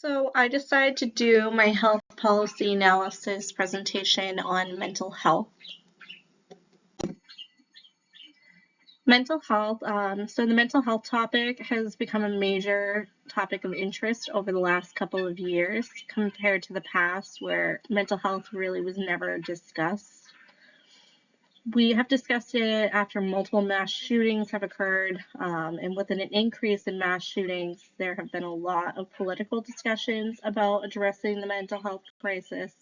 So I decided to do my health policy analysis presentation on mental health. Mental health, so the mental health topic has become a major topic of interest over the last couple of years compared to the past where mental health really was never discussed. We have discussed it after multiple mass shootings have occurred, and with an increase in mass shootings, there have been a lot of political discussions about addressing the mental health crisis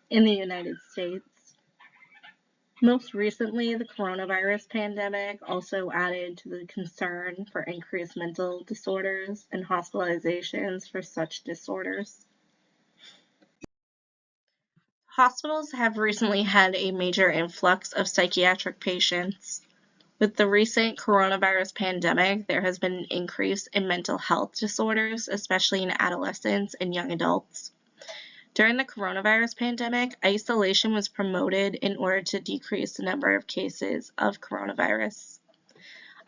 in the United States. Most recently, the coronavirus pandemic also added to the concern for increased mental disorders and hospitalizations for such disorders. Hospitals have recently had a major influx of psychiatric patients. With the recent coronavirus pandemic, there has been an increase in mental health disorders, especially in adolescents and young adults. During the coronavirus pandemic, isolation was promoted in order to decrease the number of cases of coronavirus.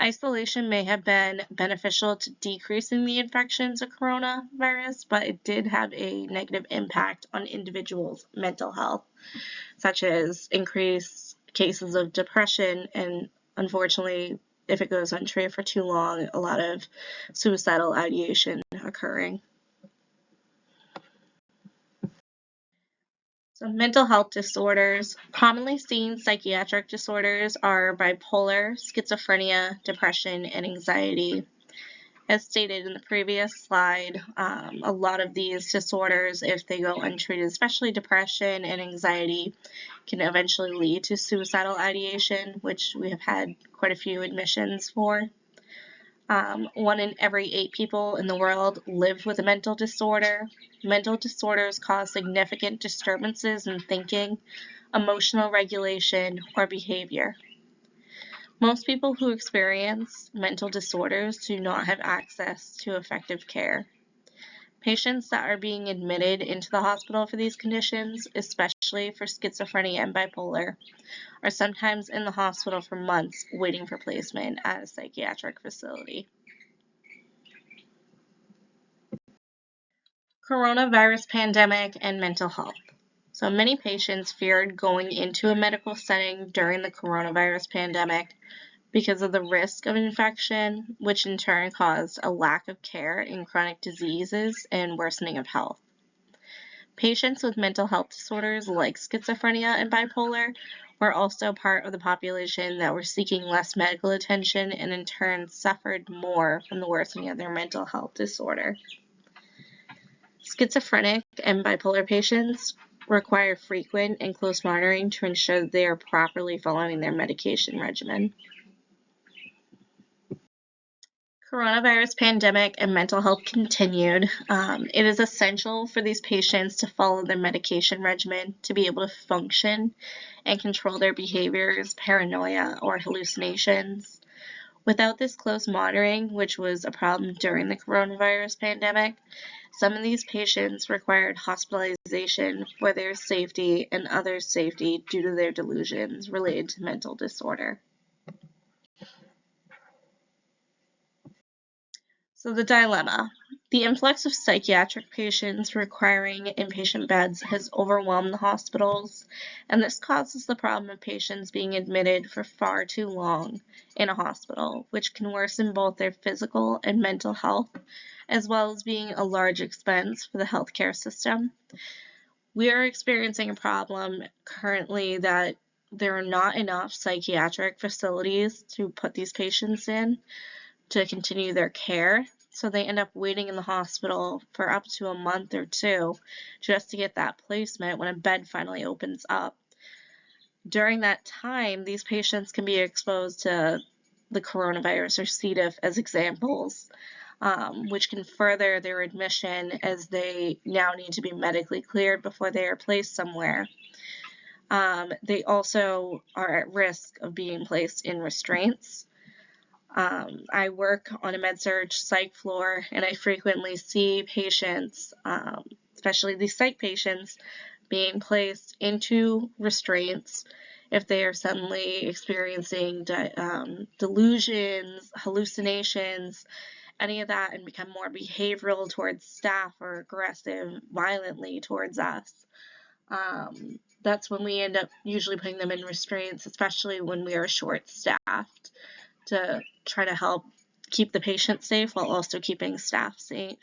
Isolation may have been beneficial to decreasing the infections of coronavirus, but it did have a negative impact on individuals' mental health, such as increased cases of depression and, unfortunately, if it goes untreated for too long, a lot of suicidal ideation occurring. So mental health disorders. Commonly seen psychiatric disorders are bipolar, schizophrenia, depression, and anxiety. As stated in the previous slide, a lot of these disorders, if they go untreated, especially depression and anxiety, can eventually lead to suicidal ideation, which we have had quite a few admissions for. 1 in every 8 people in the world live with a mental disorder. Mental disorders cause significant disturbances in thinking, emotional regulation, or behavior. Most people who experience mental disorders do not have access to effective care. Patients that are being admitted into the hospital for these conditions, especially for schizophrenia and bipolar, are sometimes in the hospital for months waiting for placement at a psychiatric facility. Coronavirus pandemic and mental health. So many patients feared going into a medical setting during the coronavirus pandemic because of the risk of infection, which in turn caused a lack of care in chronic diseases and worsening of health. Patients with mental health disorders like schizophrenia and bipolar were also part of the population that were seeking less medical attention and in turn suffered more from the worsening of their mental health disorder. Schizophrenic and bipolar patients require frequent and close monitoring to ensure that they are properly following their medication regimen. Coronavirus pandemic and mental health continued. It is essential for these patients to follow their medication regimen to be able to function and control their behaviors, paranoia, or hallucinations. Without this close monitoring, which was a problem during the coronavirus pandemic, some of these patients required hospitalization for their safety and others' safety due to their delusions related to mental disorder. So the dilemma. The influx of psychiatric patients requiring inpatient beds has overwhelmed the hospitals, and this causes the problem of patients being admitted for far too long in a hospital, which can worsen both their physical and mental health, as well as being a large expense for the healthcare system. We are experiencing a problem currently that there are not enough psychiatric facilities to put these patients in to continue their care. So they end up waiting in the hospital for up to a month or two just to get that placement when a bed finally opens up. During that time, these patients can be exposed to the coronavirus or C. diff as examples, which can further their admission as they now need to be medically cleared before they are placed somewhere. They also are at risk of being placed in restraints. I work on a med-surg psych floor, and I frequently see patients, especially these psych patients, being placed into restraints if they are suddenly experiencing delusions, hallucinations, any of that and become more behavioral towards staff or aggressive violently towards us, that's when we end up usually putting them in restraints, especially when we are short-staffed, to try to help keep the patient safe while also keeping staff safe.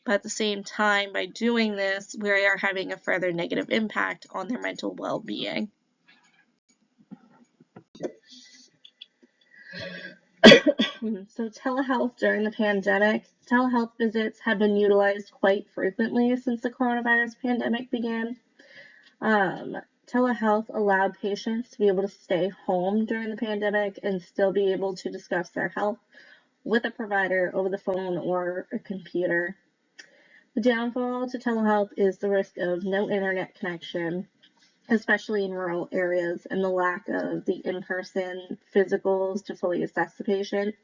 But at the same time, by doing this, we are having a further negative impact on their mental well-being. So telehealth during the pandemic. Telehealth visits have been utilized quite frequently since the coronavirus pandemic began. Telehealth allowed patients to be able to stay home during the pandemic and still be able to discuss their health with a provider over the phone or a computer. The downfall to telehealth is the risk of no internet connection, especially in rural areas, and the lack of the in-person physicals to fully assess the patient.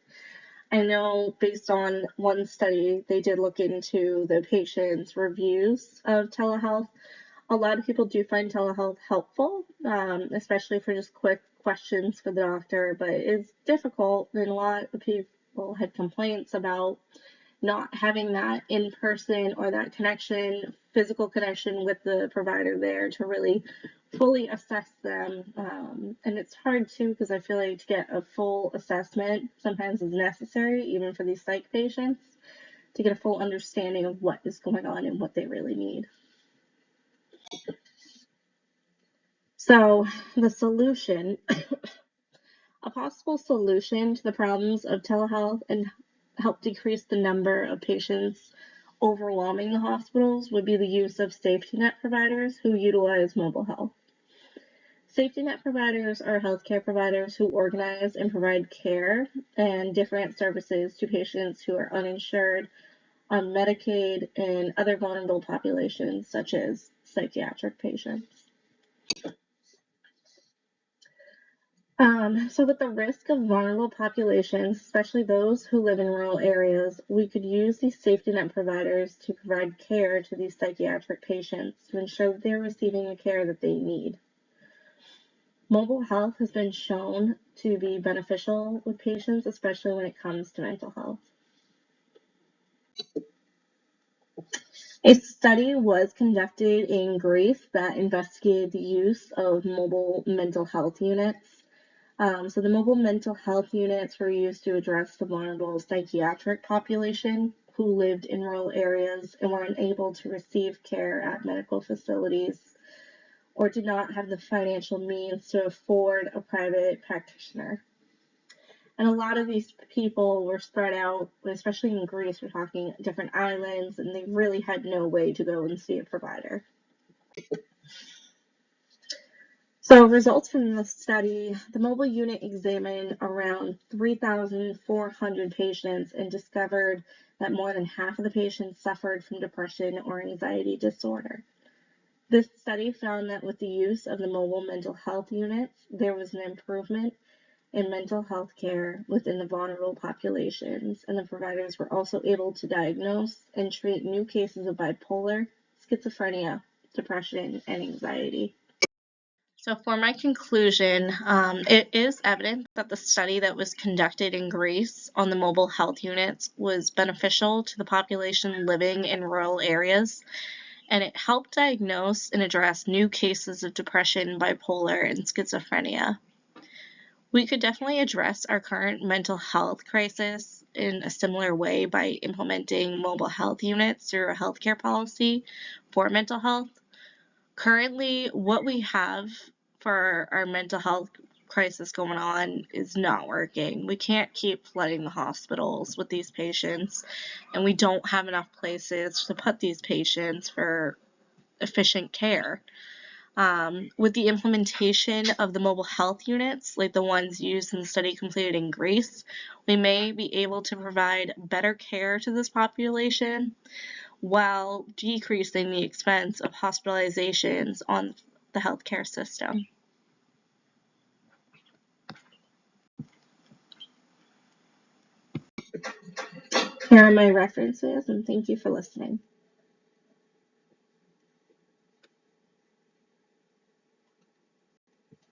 I know based on one study, they did look into the patient's reviews of telehealth. A lot of people do find telehealth helpful, especially for just quick questions for the doctor, but it's difficult, and a lot of people had complaints about not having that in person or that connection, physical connection with the provider there to really fully assess them. And it's hard too, because I feel like to get a full assessment sometimes is necessary, even for these psych patients, to get a full understanding of what is going on and what they really need. So the solution, a possible solution to the problems of telehealth and help decrease the number of patients overwhelming the hospitals would be the use of safety net providers who utilize mobile health. Safety net providers are healthcare providers who organize and provide care and different services to patients who are uninsured, on Medicaid, and other vulnerable populations such as psychiatric patients. So with the risk of vulnerable populations, especially those who live in rural areas, we could use these safety net providers to provide care to these psychiatric patients to ensure that they're receiving the care that they need. Mobile health has been shown to be beneficial with patients, especially when it comes to mental health. A study was conducted in Greece that investigated the use of mobile mental health units. So the mobile mental health units were used to address the vulnerable psychiatric population who lived in rural areas and were unable to receive care at medical facilities or did not have the financial means to afford a private practitioner. And a lot of these people were spread out, especially in Greece, we're talking different islands, and they really had no way to go and see a provider. So results from the study, the mobile unit examined around 3,400 patients and discovered that more than half of the patients suffered from depression or anxiety disorder. This study found that with the use of the mobile mental health units, there was an improvement in mental health care within the vulnerable populations, and the providers were also able to diagnose and treat new cases of bipolar, schizophrenia, depression, and anxiety. So for my conclusion, it is evident that the study that was conducted in Greece on the mobile health units was beneficial to the population living in rural areas, and it helped diagnose and address new cases of depression, bipolar, and schizophrenia. We could definitely address our current mental health crisis in a similar way by implementing mobile health units through a healthcare policy for mental health. Currently, what we have for our mental health crisis going on is not working. We can't keep flooding the hospitals with these patients, and we don't have enough places to put these patients for efficient care. With the implementation of the mobile health units, like the ones used in the study completed in Greece, we may be able to provide better care to this population while decreasing the expense of hospitalizations on the healthcare system. Here are my references, and thank you for listening.